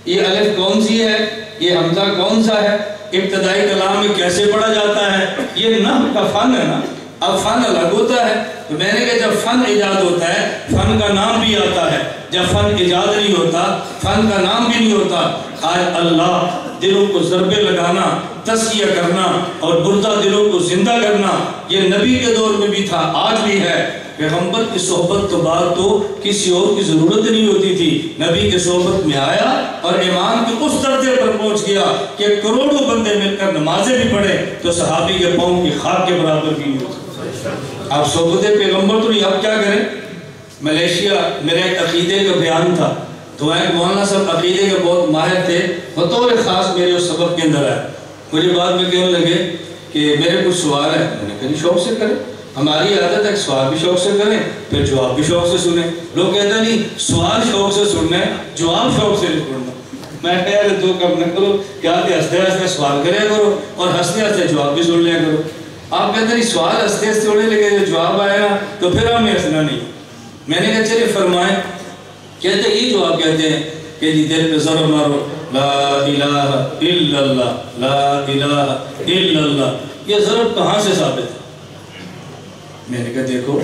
یہ الف کون سی ہے، یہ حمزہ کون سا ہے، ابتدائی کلام میں کیسے پڑھا جاتا ہے؟ یہ نحو کا فن ہے نا، اب فن الگ ہوتا ہے۔ تو میں نے کہا جب فن ایجاد ہوتا ہے فن کا نام بھی آتا ہے، جب فن ایجاد نہیں ہوتا فن کا نام بھی نہیں ہوتا۔ آج اللہ دلوں کو ضربے لگانا، تزکیہ کرنا اور مردہ دلوں کو زندہ کرنا یہ نبی کے دور میں بھی تھا، آج بھی ہے۔ پیغمبر کی صحبت کے بعد تو کسی اور کی ضرورت نہیں ہوتی تھی، نبی کی صحبت میں آیا اور ایمان کے اس درجے پر پہنچ گیا کہ کروڑوں بندے مل کر نمازیں بھی پڑھیں تو صحابی کے پاؤں کی خاک کے برابر بھی نہیں ہوتی۔ آپ صحبت پیغمبر تو نہیں، آپ کیا کریں؟ ملیشیا میرے ایک عقیدے کا بیان تھا تو ایک مولانا صاحب عقیدے کے بہت ماہر تھے، بطور خاص میرے اس سبق کے اندر آئے، مجھے بعد میں کہنے لگے کہ میرے کچھ سوال ہے، میں نے کہا شوق سے کریں، ہماری عادت ہے سوال بھی شوق سے کریں پھر جواب بھی شوق سے سنیں۔ لوگ کہتے ہیں نہیں سوال شوق سے سننا ہے، جواب شوق سے نہیں سننا۔ میں کہہ رہے تو کم نہ کرو، کیا کہ ہنستے ہنستے سوال کرے کرو اور ہنستے ہنستے جواب بھی سن لیا کرو۔ آپ کہتے ہیں نہیں سوال ہنستے ہنستے ہونے لگے جو جواب آئے گا تو پھر ہمیں ہنسنا نہیں۔ میں نے کہا چلیے فرمائیں، کہتے یہ جو آپ کہتے ہیں کہ جی دل پہ ضرب مارو لا الہ الا اللہ لا الہ الا اللہ، یہ ضرب کہاں سے ثابت ہے؟ میں نے کہا دیکھو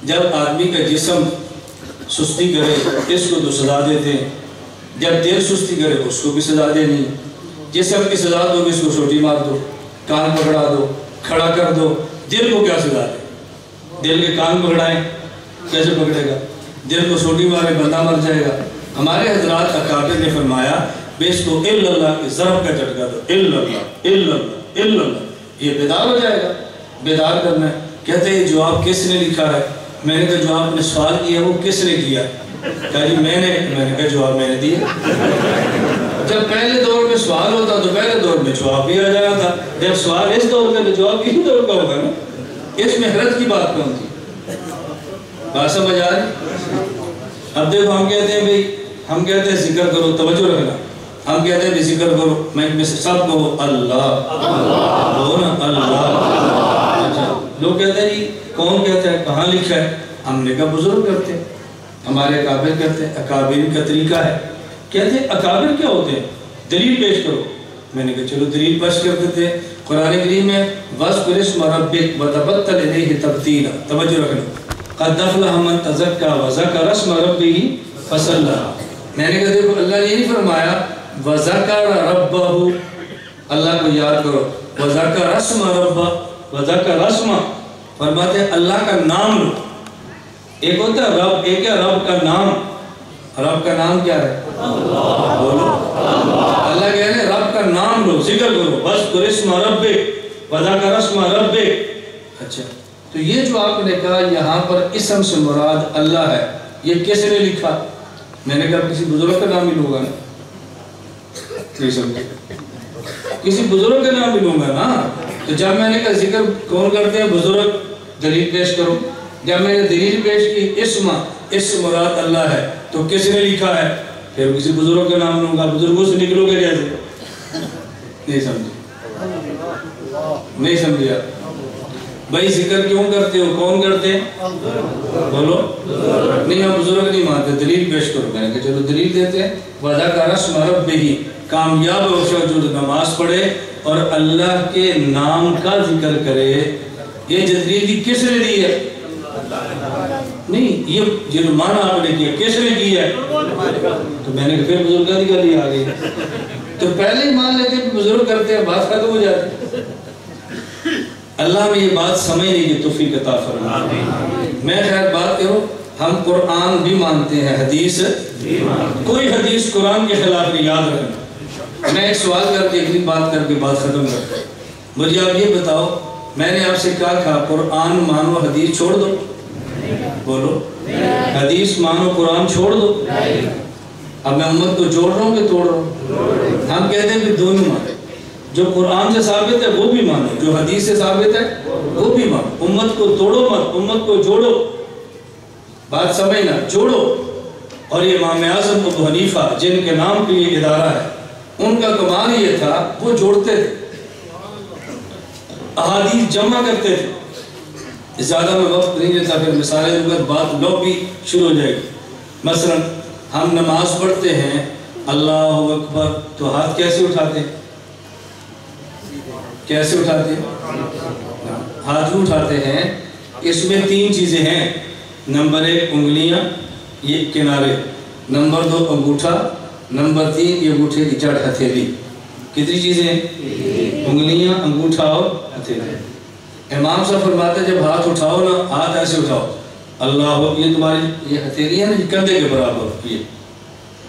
جب آدمی کا جسم سستی کرے اس کو تو سزا دیتے ہیں، جب دل سستی کرے اس کو بھی سزا دینی، جسم کی سزا دو اس کو سوٹی مار دو، کان پکڑا دو، کھڑا کر دو، دل کو کیا سزا دے؟ دل کے کان پکڑائیں کیسے پکڑے گا؟ دل کو سوٹی مارے بندہ مر جائے گا۔ ہمارے حضرات اکابر نے فرمایا بے اس کو الا اللہ کی ضرب کا جھٹکا دو، الا اللہ الا اللہ الا اللہ، یہ بیدار ہو جائے گا۔ بیدار کرنا ہے۔ کہتے ہیں جواب کس نے لکھا ہے؟ میں نے کہا جواب نے سوال کیا وہ کس نے کیا؟ کہا جی میں نے کہا جواب میں نے دیا۔ جب پہلے دور میں سوال ہوتا تو پہلے دور میں جواب بھی آ جانا تھا، جب سوال اس دور کا تو جواب اسی دور کا ہوگا نا، اس میں حیرت کی بات کون تھی؟ بات سمجھ آ رہی؟ اب دیکھو ہم کہتے ہیں بھئی ہم کہتے ہیں ذکر کرو، توجہ رکھنا، ہم کہتے ہیں بھی ذکر کرو، میں سے سب کہو اللہ کہو نا اللہ۔ اچھا لوگ کہتے ہیں جی کون کہتا ہے، کہاں لکھا ہے؟ ہم نے کہا بزرگ کرتے ہیں، ہمارے اکابر کرتے ہیں، اکابر کا طریقہ ہے۔ کہتے ہیں اکابر کیا ہوتے ہیں؟ دلیل پیش کرو۔ میں نے کہا چلو دلیل پیش کر دیتے ہیں۔ قرآن کریم میں وَاذْكُرِ اسْمَ رَبِّكَ وَتَبَتَّلْ إِلَيْهِ تَبْتِيلًا، توجہ رکھنا، قَدْ أَفْلَحَ مَن تَزَكَّىٰ وَذَكَرَ اسْمَ رَبِّهِ فَصَلَّىٰ۔ میں نے کہا دیکھو اللہ نے یہ نہیں فرمایا وَذَكَرَ رَبَّهُ، اللہ کو یاد کرو، وَذَكَرَ اسْمَ رَبَّهُ وَذَكَرَ اسْمَ، فرماتے ہیں اللہ کا نام لو۔ ایک ہوتا ہے رب، ایک ہے رب کا نام۔ رب کا نام کیا ہے؟ بولو اللہ کہہ رہے ہیں رب کا نام لو، ذکر کرو، وَاذْكُرِ اسْمَ رَبِّكَ وَذَكَرَ اسْمَ رَبِّكَ۔ اچھا تو یہ جو آپ نے کہا یہاں پر اسم سے مراد اللہ ہے، یہ کس نے لکھا؟ میں نے کہا کسی بزرگ کا نام ہی لوں گا نا، نہیں سمجھے، کسی بزرگ کا نام ہی لوں گا نا۔ تو جب میں نے کہا ذکر کون کرتے ہیں؟ بزرگ، دلیل پیش کرو۔ جب میں نے دلیل پیش کی اسم مراد اللہ ہے تو کس نے لکھا ہے؟ پھر کسی بزرگ کا نام لوں گا، بزرگوں سے نکلو گے کیسے؟ نہیں سمجھے، نہیں سمجھے آپ؟ بھائی ذکر کیوں کرتے ہو؟ کون کرتے ہیں؟ بولو نہیں ہم بزرگ نہیں مانتے، دلیل پیش کرو۔ میں نے کہا چلو دلیل دیتے ہیں، وَذَكَرَ اسْمَ رَبِّهِ، کامیاب ہو شخص جو نماز پڑھے اور اللہ کے نام کا ذکر کرے۔ یہ دلیل کس نے دی ہے؟ نہیں یہ جو معنی آپ نے کیا کس نے کی ہے؟ تو میں نے کہا پھر بزرگاں دی گل ہی آ گئی، تو پہلے ہی مان لیتے ہیں بزرگ کرتے ہیں، بات ختم ہو جاتی۔ اللہ میں یہ بات سمجھنے کی توفیق عطا فرمائے۔ میں خیر بات کروں، ہم قرآن بھی مانتے ہیں، حدیث کوئی حدیث قرآن کے خلاف نہیں، یاد رکھنا۔ میں ایک سوال کر کے ایک بات کر کے بات ختم کرتا ہوں۔ مجھے آپ یہ بتاؤ، میں نے آپ سے کہا تھا قرآن مانو حدیث چھوڑ دو، بولو حدیث مانو قرآن چھوڑ دو۔ اب میں امت کو جوڑ رہا ہوں کہ توڑ رہا ہوں؟ ہم کہتے ہیں کہ دونوں مانو، جو قرآن سے ثابت ہے وہ بھی مانو، جو حدیث سے ثابت ہے وہ بھی مانو۔ امت کو توڑو مت، امت کو جوڑو، بات سمجھنا، جوڑو۔ اور یہ امام اعظم ابو حنیفہ جن کے نام پہ یہ ادارہ ہے، ان کا کمال یہ تھا وہ جوڑتے تھے، احادیث جمع کرتے تھے۔ زیادہ میں وقت نہیں دیتا، پھر مثالیں دوں گا، بات لوگ بھی شروع ہو جائے گی۔ مثلا ہم نماز پڑھتے ہیں، اللہ اکبر، تو ہاتھ کیسے اٹھاتے ہیں؟ کیسے اٹھاتے ہیں؟ ہاتھ اٹھاتے ہیں، اس میں 3 چیزیں ہیں۔ نمبر 1 انگلیاں، یہ کنارے، نمبر 2 انگوٹھا، نمبر 3 یہ انگوٹھے کی جڑ ہتھیلی۔ کتنی چیزیں ہیں؟ انگلیاں، انگوٹھا اور ہتھیلی۔ امام صاحب فرماتے ہیں جب ہاتھ اٹھاؤ نا، ہاتھ ایسے اٹھاؤ، اللہ یہ تمہاری یہ ہتھیلی ہے نا، یہ کندھے کے برابر یہ،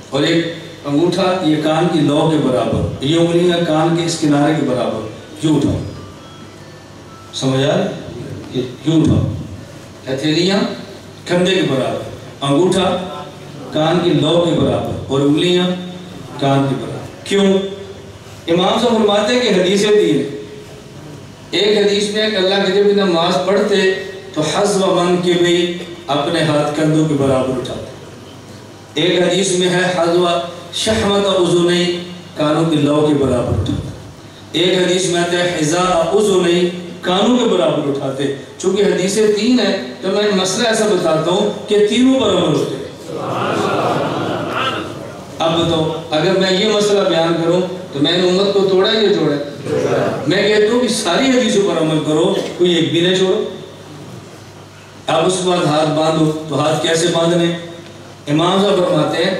اور ایک انگوٹھا یہ کان کی لو کے برابر، یہ انگلیاں کان کے اس کنارے کے برابر، یوں اٹھاؤ، سمجھ آ رہا؟ یوں اٹھاؤ، ہتھیلیاں کندھے کے برابر، انگوٹھا کان کی لو کے برابر، اور انگلیاں کان کے برابر۔ کیوں؟ امام صاحب فرماتے ہیں کہ حدیثیں دی ہیں، ایک حدیث میں ہے کہ اللہ کے جب نماز پڑھتے تو حذو من کے بھی اپنے ہاتھ کندھوں کے برابر اٹھاتے، ایک حدیث میں ہے حذو شحمت اذنی کانوں کی لو کے برابر اٹھاتے، ایک حدیث میں آتا ہے حذاء اذنی کانوں کے برابر اٹھاتے۔ چونکہ حدیثیں تین ہیں تو میں مسئلہ ایسا بتاتا ہوں کہ تینوں برابر ہوتے ہیں۔ اب تو اگر میں یہ مسئلہ بیان کروں تو میں نے امت کو توڑا یا جوڑا؟ میں کہتا ہوں کہ ساری حدیثوں پر عمل کرو، کوئی ایک بھی نہ چھوڑو۔ اب اس کے بعد ہاتھ باندھو، تو ہاتھ کیسے باندھنے؟ امام صاحب فرماتے ہیں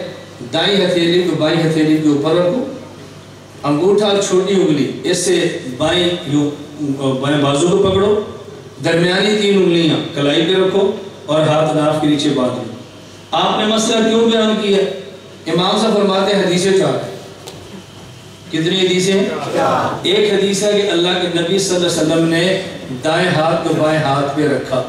دائیں ہتھیلی کو بائیں ہتھیلی کے اوپر رکھو، انگوٹھا اور چھوٹی انگلی اس سے بائیں بازو کو پکڑو، درمیانی تین انگلیاں کلائی پہ رکھو اور ہاتھ ناف کے نیچے باندھو۔ آپ نے مسئلہ کیوں بیان کیا؟ امام صاحب فرماتے ہیں حدیثیں چار ہیں۔ کتنی حدیثیں؟ ایک حدیث ہے کہ اللہ کے نبی صلی اللہ علیہ وسلم نے دائیں ہاتھ کو بائیں ہاتھ پہ رکھا،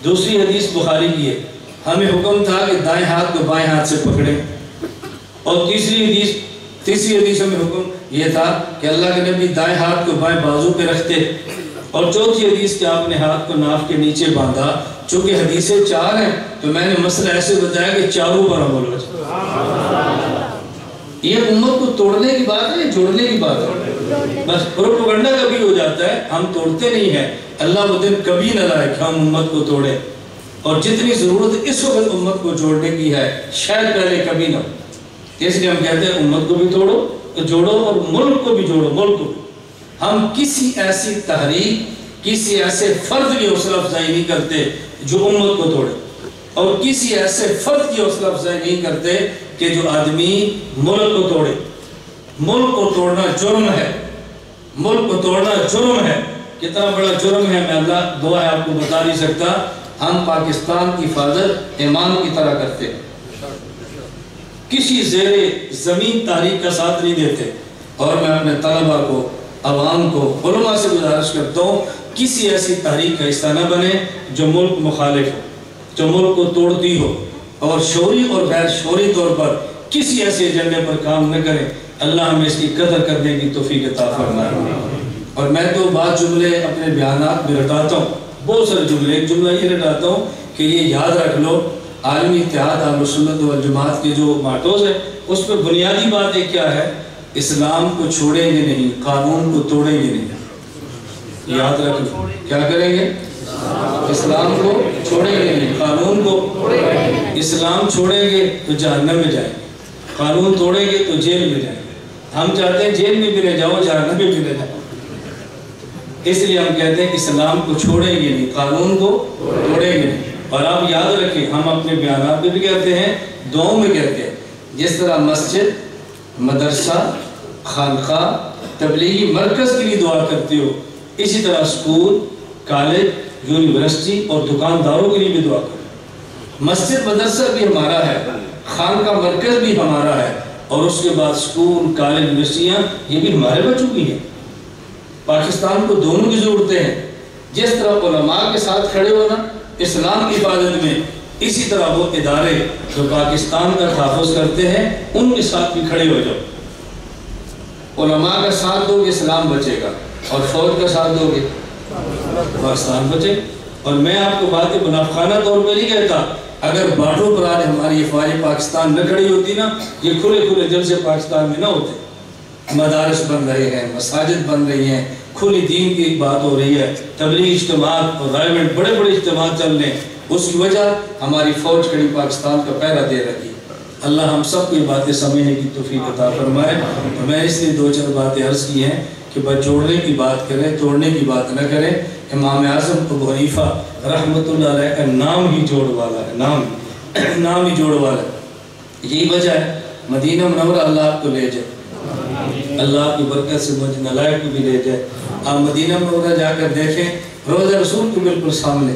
دوسری حدیث بخاری کی ہے، ہمیں حکم تھا کہ دائیں ہاتھ کو بائیں ہاتھ سے پکڑیں، اور تیسری حدیث میں حکم یہ تھا کہ اللہ کے نبی دائیں ہاتھ کو بائیں بازو پہ رکھتے، اور چوتھی حدیث کہ آپ نے ہاتھ کو ناف کے نیچے باندھا۔ چونکہ حدیثیں چار ہیں تو میں نے مسئلہ ایسے بتایا کہ چاروں پر عمل ہو جائے۔ یہ امت کو توڑنے کی بات ہے، جوڑنے کی بات ہے؟ بس پروپیگنڈا کبھی ہو جاتا ہے، ہم توڑتے نہیں ہیں۔ اللہ وہ دن کبھی نہ لائے کہ ہم امت کو توڑیں، اور جتنی ضرورت اس وقت امت کو جوڑنے کی ہے شاید پہلے کبھی نہ ہو، اس لیے ہم کہتے ہیں امت کو بھی توڑو تو جوڑو، اور ملک کو بھی جوڑو، ملک کو بھی۔ ہم کسی ایسی تحریک، کسی ایسے فرد کی حوصلہ افزائی نہیں کرتے جو امت کو توڑے، اور کسی ایسے فرد کی حوصلہ افزائی نہیں کرتے کہ جو آدمی ملک کو توڑے۔ ملک کو توڑنا جرم ہے، ملک کو توڑنا جرم ہے۔ کتنا بڑا جرم ہے میں اللہ دعا ہے آپ کو بتا نہیں سکتا۔ ہم پاکستان کی حفاظت ایمان کی طرح کرتے ہیں، کسی زیر زمین تحریک کا ساتھ نہیں دیتے، اور میں اپنے طلبہ کو، عوام کو، علماء سے گزارش کرتا ہوں کسی ایسی تحریک کا حصہ نہ بنے جو ملک مخالف ہو، جو ملک کو توڑتی ہو، اور شعوری اور غیر شعوری طور پر کسی ایسے ایجنڈے پر کام نہ کریں۔ اللہ ہمیں اس کی قدر کرنے کی توفیق عطا فرمائے۔ اور میں تو بعض جملے اپنے بیانات میں رٹاتا ہوں، بہت سارے جملے، ایک جملہ یہ رٹاتا ہوں کہ یہ یاد رکھ لو، عالمی اتحاد اہل سنت والجماعت کے جو ماٹوز ہے اس پہ بنیادی بات ایک کیا ہے؟ اسلام کو چھوڑیں گے نہیں، قانون کو توڑیں گے نہیں۔ یاد رکھ لو، کیا کریں گے؟ اسلام کو چھوڑیں گے نہیں، قانون کو۔ اسلام چھوڑیں گے تو جہنم میں جائیں گے، قانون توڑیں گے تو جیل میں جائیں گے۔ ہم چاہتے ہیں جیل میں بھی نہ جاؤ، جہنم میں بھی نہ جاؤ، اس لیے ہم کہتے ہیں اسلام کو چھوڑیں گے نہیں، قانون کو توڑیں گے نہیں۔ اور آپ یاد رکھیں، ہم اپنے بیانات میں بھی کہتے ہیں، دعاؤں میں کہتے ہیں، جس طرح مسجد، مدرسہ، خانقاہ، تبلیغی مرکز کے لیے دعا کرتے ہو، اسی طرح اسکول، کالج، یونیورسٹی اور دکانداروں کے لیے بھی دعا کرو۔ مسجد مدرسہ بھی ہمارا ہے، خانقاہ مرکز بھی ہمارا ہے، اور اس کے بعد اسکول، کالج، یونیورسٹیاں یہ بھی ہمارے بچوں کی ہیں۔ پاکستان کو دونوں کی ضرورتیں ہیں، جس طرح علماء کے ساتھ کھڑے ہونا اسلام کی حفاظت میں، اسی طرح وہ ادارے جو پاکستان کا تحفظ کرتے ہیں ان کے ساتھ بھی کھڑے ہو جاؤ۔ علماء کا ساتھ دو گے اسلام بچے گا، اور فوج کا ساتھ دو گے پاکستان بچے۔ اور میں آپ کو بات منافقانہ طور پہ نہیں کہتا، اگر باٹوں پر آج ہماری افواج پاکستان نہ کھڑی ہوتی نا، یہ کھلے کھلے جلسے پاکستان میں نہ ہوتے۔ مدارس بن رہے ہیں، مساجد بن رہی ہیں، کھلی دین کی بات ہو رہی ہے، تبلیغی اجتماعات اور رائمنٹ بڑے بڑے اجتماعات چل رہے ہیں، اس کی وجہ ہماری فوج کھڑی پاکستان کا پہرا دے رہی ہے۔ اللہ ہم سب کو یہ باتیں سمجھنے کی توفیق عطا فرمائے۔ اور میں اس لیے دو چار باتیں عرض کی ہیں کہ بس جوڑنے کی بات کریں، توڑنے کی بات نہ کریں۔ امام اعظم ابو حنیفہ رحمۃ اللہ علیہ کا نام ہی جوڑ والا ہے، نام ہی جوڑ والا ہے۔ یہی وجہ ہے مدینہ منورہ اللہ آپ کو لے جائے، اللہ آپ کی برکت سے مجھ نلائق کو بھی لے جائے۔ آپ مدینہ منورہ جا کر دیکھیں، روضہ رسول کو بالکل سامنے